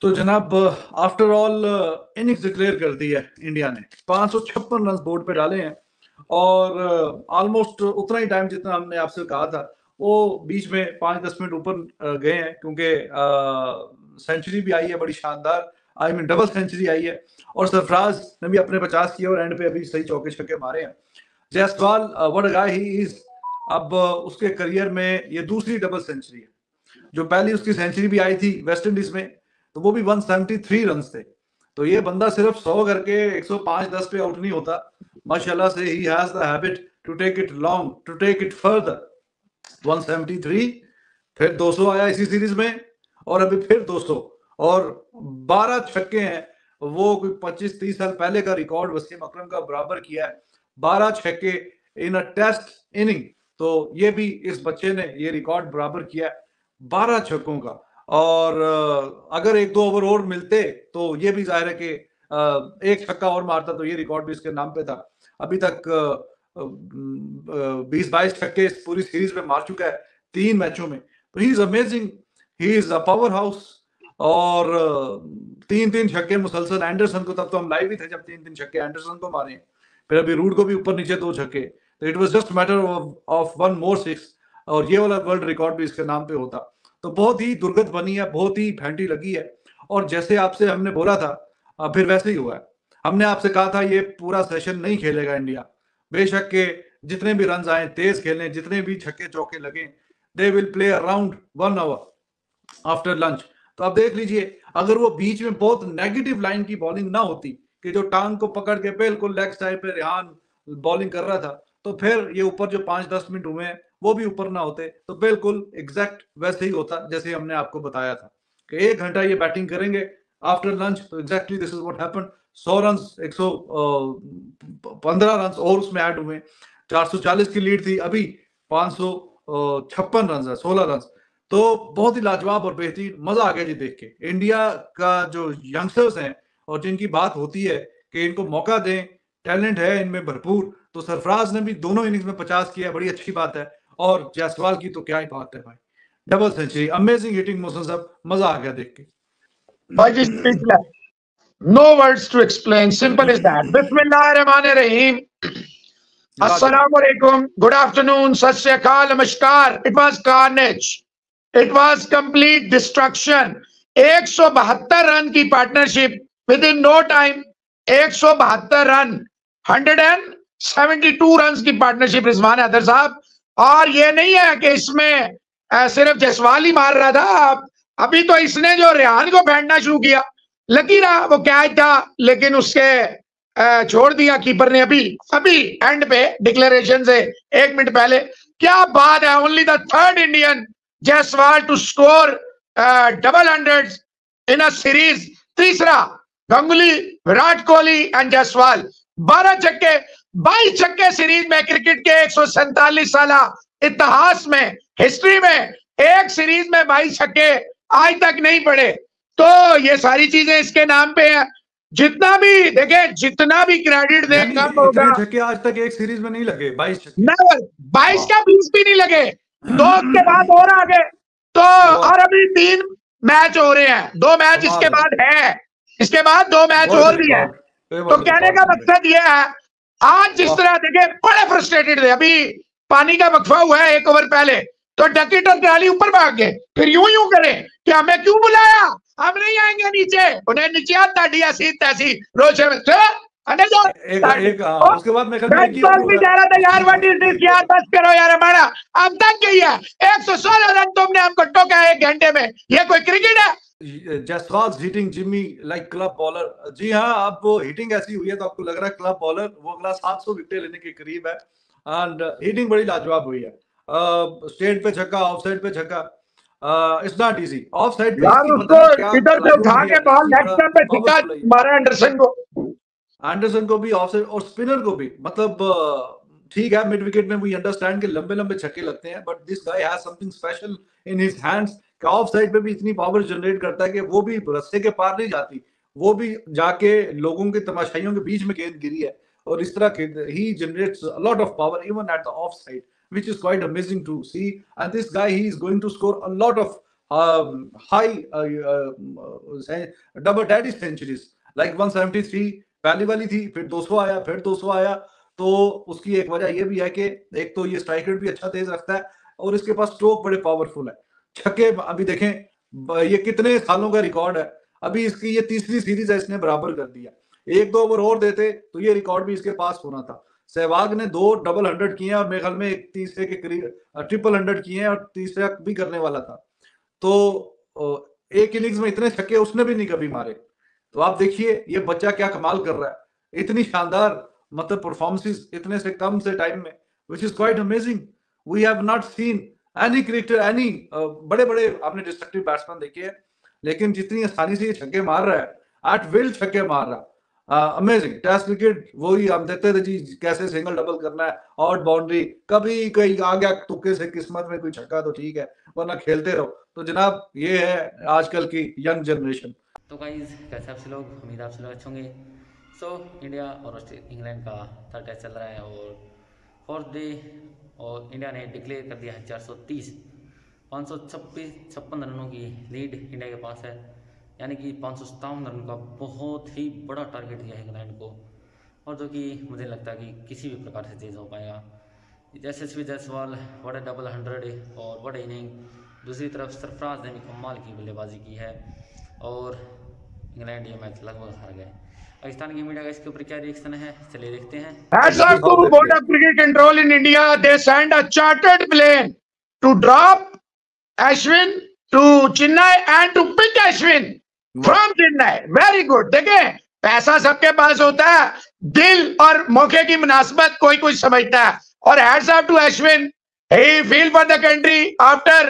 तो जनाब after all innings declare कर दी है इंडिया ने 556 रन बोर्ड पे डाले हैं और ऑलमोस्ट उतना ही टाइम जितना हमने आपसे कहा था वो बीच में 5-10 मिनट ऊपर गए हैं क्योंकि सेंचुरी भी आई है बड़ी शानदार आई मीन डबल सेंचुरी आई है और सरफराज ने भी अपने 50 किए और एंड पे अभी सही चौके छक्के मारे हैं। Jaiswal what a guy he is. अब उसके करियर में ये दूसरी डबल सेंचुरी है। जो पहली उसकी सेंचुरी भी आई थी वेस्ट इंडीज में तो वो भी 173 रन थे। तो ये बंदा सिर्फ 100 करके 105-10 पे आउट नहीं होता। माशाल्लाह से ही has the habit to take it long, to take it further. 173, फिर 200 आया इसी सीरीज में और अभी फिर 200 और 12 छक्के हैं। वो कोई 25-30 साल पहले का रिकॉर्ड वसीम अकरम का बराबर किया है, 12 छक्के इन अ टेस्ट इनिंग। तो ये भी इस बच्चे ने ये रिकॉर्ड बराबर किया है 12 छक्कों का। और अगर 1-2 ओवर और मिलते तो ये भी जाहिर है कि एक छक्का और मारता तो ये रिकॉर्ड भी इसके नाम पे था। अभी तक 20-22 छक्के इस पूरी सीरीज में मार चुका है 3 मैचों में। तो he is amazing, he is a power house. और 3-3 छक्के मुसलसल एंडरसन को, तब तो हम लाइव ही थे जब 3-3 छक्के एंडरसन को मारे, फिर अभी रूड को भी ऊपर नीचे 2 छक्के। तो it was just matter of 1 मोर 6 और ये वाला वर्ल्ड रिकॉर्ड भी इसके नाम पे होता। तो बहुत ही दुर्गत बनी है, बहुत ही फैंटी लगी है। और जैसे आपसे हमने बोला था फिर वैसे ही हुआ है। हमने आपसे कहा था ये पूरा सेशन नहीं खेलेगा इंडिया, बेशक के जितने भी रन आए तेज खेलें, जितने भी छक्के चौके लगे, they will play around 1 hour after lunch. तो आप देख लीजिए अगर वो बीच में बहुत नेगेटिव लाइन की बॉलिंग ना होती कि जो टांग को पकड़ के बिल्कुल लेग साइड पे रेहान बॉलिंग कर रहा था, तो फिर ये ऊपर जो 5-10 मिनट हुए हैं वो भी ऊपर ना होते, तो बिल्कुल एग्जैक्ट वैसे ही होता जैसे हमने आपको बताया था कि 1 घंटा ये बैटिंग करेंगे आफ्टर लंच। तो exactly this is what happened. 100 run, 115 run और उसमें ऐड हुए। 440 की लीड थी, अभी 556 रन है, 16 रन। तो बहुत ही लाजवाब और बेहतरीन, मजा आ गया जी देख के। इंडिया का जो यंगस्टर्स हैं और जिनकी बात होती है कि इनको मौका दें, टैलेंट है इनमें भरपूर, तो सरफराज ने भी दोनों इनिंग्स में 50 किया, बड़ी अच्छी बात है। और जायसवाल की तो क्या ही बात है भाई, double century, amazing hitting motion, सब मजा आ गया देख के। भाई speechless, no words to explain, simple as that. Bismillahirrahmanirrahim. Assalamu alaikum, good afternoon, sat sri akal, namaskar. It was carnage, it was complete destruction. 172 run की partnership within no time, 172 run, 172 run की partnership Rizwan Haider साहब। और ये नहीं है कि इसमें सिर्फ जायसवाल ही मार रहा था, अभी तो इसने जो रेहान को फेंकना शुरू किया, लकी रहा वो कैच था लेकिन उसके छोड़ दिया कीपर ने। अभी एंड पे डिक्लेरेशन से 1 मिनट पहले, क्या बात है, only the third Indian Jaiswal to score double hundreds in a series. तीसरा गंगुली, विराट कोहली एंड जायसवाल, 12 छक्के, 22 छक्के सीरीज में। क्रिकेट के 147 साल इतिहास में, हिस्ट्री में एक सीरीज में 22 छक्के आज तक नहीं पड़े। तो ये सारी चीजें इसके नाम पे है। जितना भी देखे, जितना भी क्रेडिट दे कम होगा। छक्के आज तक एक सीरीज में नहीं लगे, 22 छक्के, 22 का 20 भी नहीं लगे, 2 के बाद और आगे। तो और अभी 3 मैच हो रहे हैं, 2 मैच इसके बाद है, इसके बाद 2 मैच और भी है। तो कहने का मकसद ये है, आज जिस तरह देखे बड़े फ्रस्ट्रेटेड थे, अभी पानी का वक्फा हुआ है 1 ओवर पहले, तो डकिट और ट्राली ऊपर भाग गए, फिर यूं करें कि हमें क्यों बुलाया, हम नहीं आएंगे नीचे, उन्हें नीचे आता दिया सी तैसी रोज उसके बाद मैं भी जा रहा था यार, व्हाट इज दिस यार, बस करो यार हमारा, अब तक गई है 116 रन तुमने हमको टोका 1 घंटे में, ये कोई क्रिकेट है? Jaiswal hitting Jimmy like club bowler. जी हाँ, अब वो हिटिंग ऐसी हुई है तो आपको लग रहा है क्लब बॉलर, वो अगला 700 विकेट लेने के करीब है। एंड हिटिंग बड़ी लाजवाब हुई है, स्ट्रेट पे छक्का, ऑफ साइड पे छक्का, it's not easy. Of side पे इधर से उठा के बॉल नेक्स्ट टाइम पे छक्का मारा एंडरसन को भी ऑफ साइड, और स्पिनर को भी। मतलब ठीक है, मिड विकेट में वी अंडरस्टैंड के लंबे लंबे छक्के लगते हैं, but this guy has something special in his hands. Of side पे भी इतनी पावर जनरेट करता है कि वो भी रस्ते के पार नहीं जाती, वो भी जाके लोगों के तमाशाइयों के बीच में गेंद गिरी है। और इस तरह ही generates a lot of power even at the off side, which is quite amazing to see. And this guy, he is going to score a lot of high double daddy centuries, like 173 पहली वाली थी, फिर 200 आया, फिर 200 आया। तो उसकी एक वजह ये भी है कि एक तो ये स्ट्राइक रेट भी अच्छा तेज रखता है और इसके पास स्ट्रोक बड़े पावरफुल है। छक्के अभी देखें, ये कितने सालों का रिकॉर्ड है, अभी इसकी ये तीसरी सीरीज है, इसने बराबर कर दिया। 1-2 ओवर और देते तो ये रिकॉर्ड भी इसके पास होना था। सहवाग ने 2 डबल 100 किए और मेरे ख्याल में एक तीसरे के करीब ट्रिपल 100 किए और तीसरा भी करने वाला था। तो एक इनिंग्स में इतने छक्के उसने भी नहीं कभी मारे। तो आप देखिए ये बच्चा क्या कमाल कर रहा है, इतनी शानदार मतलब परफॉर्मेंसेस इतने से कम से टाइम में, which is quite amazing. We have not seen any cricketer, any बड़े बड़े आपने डिस्ट्रक्टिव बैट्समैन देखे हैं, लेकिन जितनी आसानी से ये छक्के मार रहा है, एट विल छक्के मार रहा है, अमेजिंग। टेस्ट क्रिकेट वही हम देखते थे जी, कैसे सिंगल डबल करना है, आउट बाउंड्री, कभी कहीं आ गया तुक्के से किस्मत में कोई छक्का तो ठीक है, वरना खेलते रहो। तो जनाब ये है आजकल की यंग जनरेशन। तो गाइस कैसे आप लोग, उम्मीद आप लोग अच्छे होंगे। सो इंडिया और इंग्लैंड का थर्ड टेस्ट चल रहा है और फोर्थ डे, और इंडिया ने डिक्लेयर कर दिया है 430, 556 रनों की लीड इंडिया के पास है, यानी कि 557 रन का बहुत ही बड़ा टारगेट दिया है इंग्लैंड को, और जो कि मुझे लगता है कि किसी भी प्रकार से तेज हो पाएगा। यशस्वी जायसवाल बड़े डबल 100 और बड़े इनिंग, दूसरी तरफ सरफराज ने भी कमाल की बल्लेबाजी की है और इंग्लैंड ये मैच लगभग हार गए। पाकिस्तान की मीडिया का इसके ऊपर क्या रिएक्शन है, चलिए देखते हैं। Heads up to Board of Cricket Control in India. They send a chartered plane to drop Ashwin to Chennai and to pick Ashwin from Chennai. Very good. देखें, पैसा सबके पास होता है, दिल और मौके की मुनासिबत कोई कोई समझता है। और heads up to Ashwin, he feel for the country after,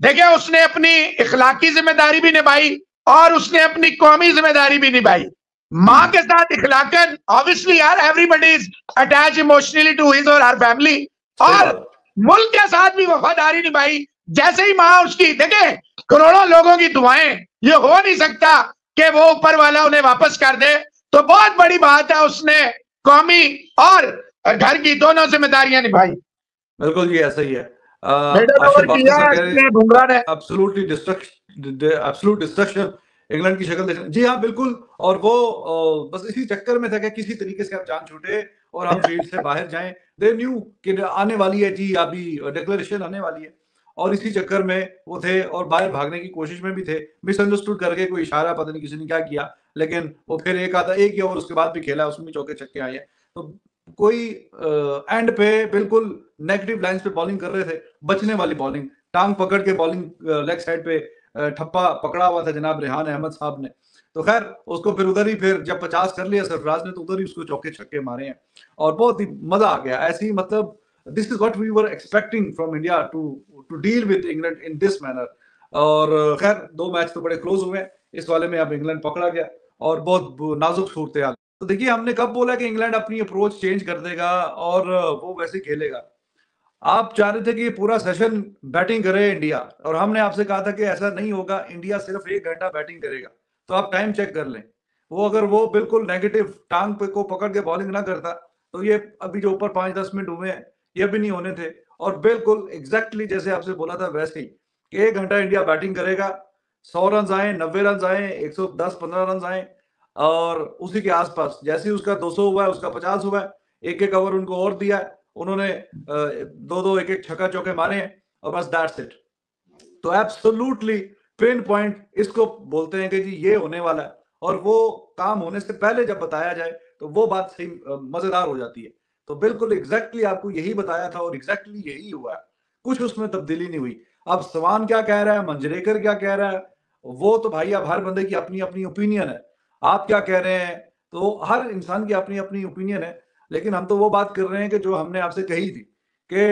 देखिए उसने अपनी इखलाकी जिम्मेदारी भी निभाई और उसने अपनी कौमी जिम्मेदारी भी निभाई। माँ के साथ इखलाकन, ऑब्वियसली यार everybody is attach emotionally to his और हर फैमिली, और मुल्क के साथ भी वफादारी निभाई। जैसे ही माँ उसकी, देखे करोड़ों लोगों की दुआएं, ये हो नहीं सकता कि वो ऊपर वाला उन्हें वापस कर दे, तो बहुत बड़ी बात है, उसने कौमी और घर की दोनों जिम्मेदारियां निभाई। बिल्कुल जी ऐसा ही है। एब्सोल्युटली डिस्ट्रक्शन इंग्लैंड की शक्ल देख, जी हाँ बिल्कुल। और वो बस इसी चक्कर में था कि किसी तरीके से हम जान छूटे और हम फील्ड से बाहर जाएं। दे न्यू कि आने वाली है जी, अभी डिक्लेरेशन आने वाली है, और इसी चक्कर में वो थे और बाहर भागने की कोशिश में भी थे, मिसअंडरस्टूड करके कोई इशारा पता नहीं किसी ने क्या किया, लेकिन वो फिर एक ही और उसके बाद भी खेला, उसमें चौके छक्के आए हैं। तो कोई एंड पे बिल्कुल नेगेटिव लाइंस पे बॉलिंग कर रहे थे, बचने वाली बॉलिंग, टांग पकड़ के बॉलिंग, लेग साइड पे ठप्पा पकड़ा हुआ था जनाब रेहान अहमद साहब ने। तो खैर उसको फिर उधर ही, फिर जब 50 कर लिया सरफराज ने, तो उधर ही उसको चौके छक्के मारे हैं और बहुत ही मजा आ गया। ऐसी मतलब this is what we were expecting from India to deal with England in this manner. और खैर 2 मैच तो बड़े क्लोज हुए, इस वाले में अब इंग्लैंड पकड़ा गया और बहुत नाजुक सूरत हाल। तो देखिए हमने कब बोला कि इंग्लैंड अपनी अप्रोच चेंज कर देगा और वो वैसे खेलेगा। आप चाह रहे थे कि पूरा सेशन बैटिंग करे इंडिया, और हमने आपसे कहा था कि ऐसा नहीं होगा, इंडिया सिर्फ 1 घंटा बैटिंग करेगा। तो आप टाइम चेक कर लें, वो अगर वो बिल्कुल नेगेटिव टांग पे को पकड़ के बॉलिंग ना करता, तो ये अभी जो ऊपर 5-10 मिनट हुए हैं ये भी नहीं होने थे। और बिल्कुल एग्जैक्टली जैसे आपसे बोला था वैसे ही कि 1 घंटा इंडिया बैटिंग करेगा, 100 रन आए, 90 रन आए, 110-15 रन आए, और उसी के आसपास जैसे ही उसका 200 हुआ है, उसका 50 हुआ है, एक ओवर उनको और दिया है, उन्होंने 2-2 एक छक्का चौके मारे हैं और बस दैट्स इट। तो एब्सोल्युटली पिन पॉइंट इसको बोलते हैं कि जी ये होने वाला है, और वो काम होने से पहले जब बताया जाए तो वो बात सही मजेदार हो जाती है। तो बिल्कुल एग्जैक्टली आपको यही बताया था और एग्जैक्टली यही हुआ है, कुछ उसमें तब्दीली नहीं हुई। अब सवान क्या कह रहा है, मंजरेकर क्या कह रहा है, वो तो भाई अब हर बंदे की अपनी अपनी ओपिनियन है। आप क्या कह रहे हैं, तो हर इंसान की अपनी अपनी ओपिनियन है, लेकिन हम तो वो बात कर रहे हैं कि जो हमने आपसे कही थी कि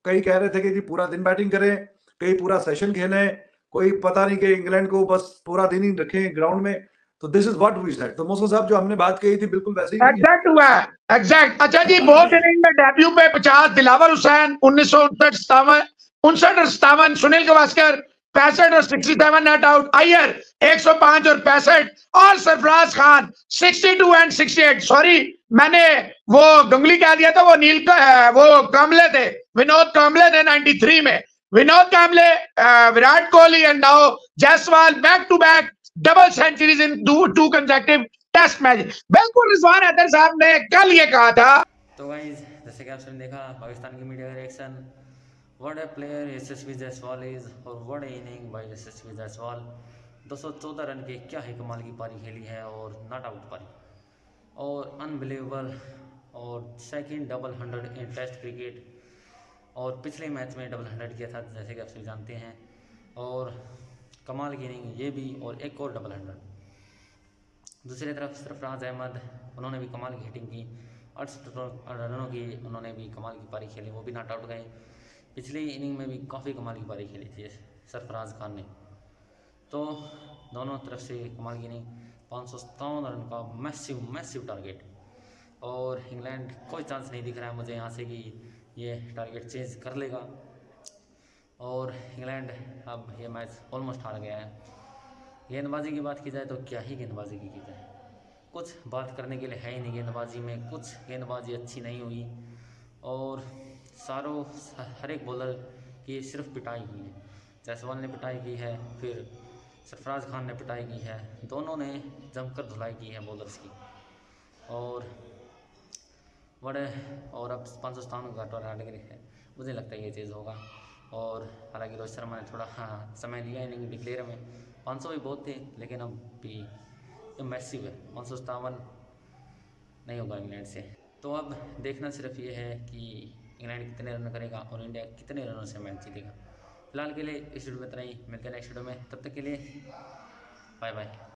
कई कह रहे थे कि जी पूरा दिन बैटिंग करें, कई पूरा सेशन खेलें, कोई पता नहीं कि इंग्लैंड को बस पूरा दिन ही रखें ग्राउंड में। तो this is what we said. तो मौसम साहब जो हमने बात कही थी बिल्कुल वैसे ही एग्जैक्ट हुआ है, एग्जैक्ट। अच्छा जी, बहुत इनिंग में डेब्यू पे 50, दिलावर हुसैन 1959 59 और 57, सुनील गावस्कर 65 और 67 नॉट आउट, अय्यर 105 और 65, और सरफराज खान 62 एंड 68। सॉरी मैंने वो गंगली कह दिया था, वो नील का वो कामले थे, विनोद कामले थे 93 में। Vinod Kamble, Virat Kohli, and now Jaiswal back-to-back double centuries in two consecutive test match. बिल्कुल रिजवान हैदर साहब ने कल ये कहा था। तो गाइस जैसे कि आपने देखा पाकिस्तान की मीडिया का reaction, what a player Yashasvi Jaiswal is और what a inning by Yashasvi Jaiswal. 214 run की क्या ही कमाल की पारी खेली है और नॉट आउट पारी और अनबिलीवेबल और सेकंड डबल 100 इन टेस्ट क्रिकेट और पिछले मैच में डबल 100 किया था जैसे कि आप सभी जानते हैं और कमाल की इनिंग ये भी और एक और डबल 100। दूसरी तरफ सरफराज अहमद उन्होंने भी कमाल की हिटिंग की, 68 रनों की उन्होंने भी कमाल की पारी खेली, वो भी नॉट आउट गए। पिछली इनिंग में भी काफ़ी कमाल की पारी खेली थी सरफराज खान ने। तो दोनों तरफ से कमाल की इनिंग, 557 रन का मैसिव टारगेट और इंग्लैंड कोई चांस नहीं दिख रहा है मुझे यहाँ से कि ये टारगेट चेंज कर लेगा और इंग्लैंड अब ये मैच ऑलमोस्ट हार गया है। गेंदबाजी की बात की जाए तो क्या ही गेंदबाजी की जाए, कुछ बात करने के लिए है ही नहीं गेंदबाजी में, कुछ गेंदबाजी अच्छी नहीं हुई और हर एक बॉलर की सिर्फ पिटाई की है। जायसवाल ने पिटाई की है, फिर सरफराज खान ने पिटाई की है, दोनों ने जमकर धुलाई की है बॉलर्स की और बड़े और अब 557 का टारगेट है, मुझे लगता है ये चीज़ होगा। और हालांकि रोहित शर्मा ने थोड़ा समय लिया इनिंग डिक्लेयर में, 500 भी बहुत थे लेकिन अब भी ये मैसिव है, 557 नहीं होगा इंग्लैंड से। तो अब देखना सिर्फ ये है कि इंग्लैंड कितने रन करेगा और इंडिया कितने रनों से मैच जीतेगा। फिलहाल के लिए इस वीडियो में इतना ही, मिलते हैं नेक्स्ट वीडियो में, तब तक के लिए बाय बाय।